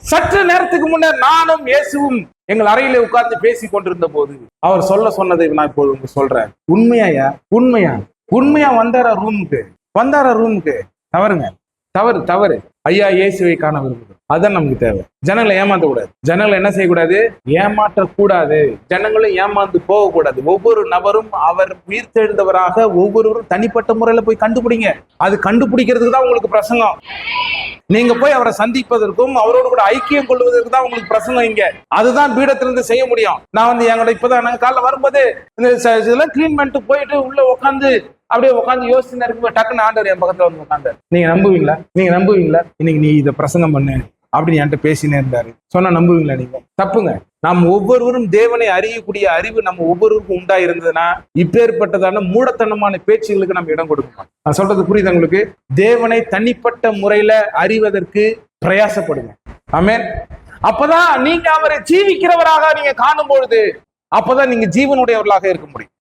சற்று நேரத்துக்கு முன்னர் நானும் இயேசுவும் எங்கள் அறையிலே உட்கார்ந்து பேசி கொண்டிருந்த போது அவர் சொன்னதை நான் இப்போது உங்களுக்கு சொல்றேன். உண்மையா உண்மையா வந்தாரா ரூமுக்கு தவறுங்க, தவறு. ஐயா இயேசுவை காண விரும்புகிறோம், அதுதான் நமக்கு தேவை. ஜனங்களை ஏமாத்த கூடாது, ஜனங்களை என்ன செய்யக்கூடாது, ஏமாற்றக்கூடாது, ஜனங்களும் ஏமாந்து போகக்கூடாது. ஒவ்வொரு நபரும் அவர் உயிர்த்தெழுந்தவராக ஒவ்வொருவரும் தனிப்பட்ட முறையில போய் கண்டுபிடிங்க. அது கண்டுபிடிக்கிறதுக்கு தான் உங்களுக்கு பிரசங்கம். நீங்க போய் அவரை சந்திப்பதற்கும் அவரோடு கூட ஐக்கியம் கொள்வதற்கு தான் உங்களுக்கு பிரசங்கம் இங்க. அதுதான் பீடத்திலிருந்து செய்ய முடியும். நான் எங்களோட இப்பதான் நாங்க காலைல வரும்போது இதெல்லாம் கிளீன் பண்ணிட்டு போயிட்டு உள்ள உட்காந்து அப்படியே உட்காந்து யோசிச்சு இருக்கும்போது டக்குன்னு ஆண்டவர் என் பக்கத்துல வந்து உட்காந்து, நீங்க நம்புவீங்களா இன்னைக்கு நீ இதை பிரசங்கம் பண்ணு அப்படின்னு என்கிட்ட பேசினே இருந்தாரு. சொன்னா நம்புவீங்களா? நீங்க தப்புங்க. நாம் ஒவ்வொருவரும் தேவனை அறியக்கூடிய அறிவு நம்ம ஒவ்வொருவருக்கும் உண்டா இருந்ததுன்னா இப்பேற்பட்டதான மூடத்தனமான பேச்சுகளுக்கு நம்ம இடம் கொடுக்கணும். நான் சொல்றது புரியுது உங்களுக்கு? தேவனை தனிப்பட்ட முறையில அறிவதற்கு பிரயாசப்படுங்க. ஆமென். அப்பதான் நீங்க அவரை ஜீவிக்கிறவராக நீங்க காணும் பொழுது அப்பதான் நீங்க ஜீவனுடையவர்களாக இருக்க முடியும்.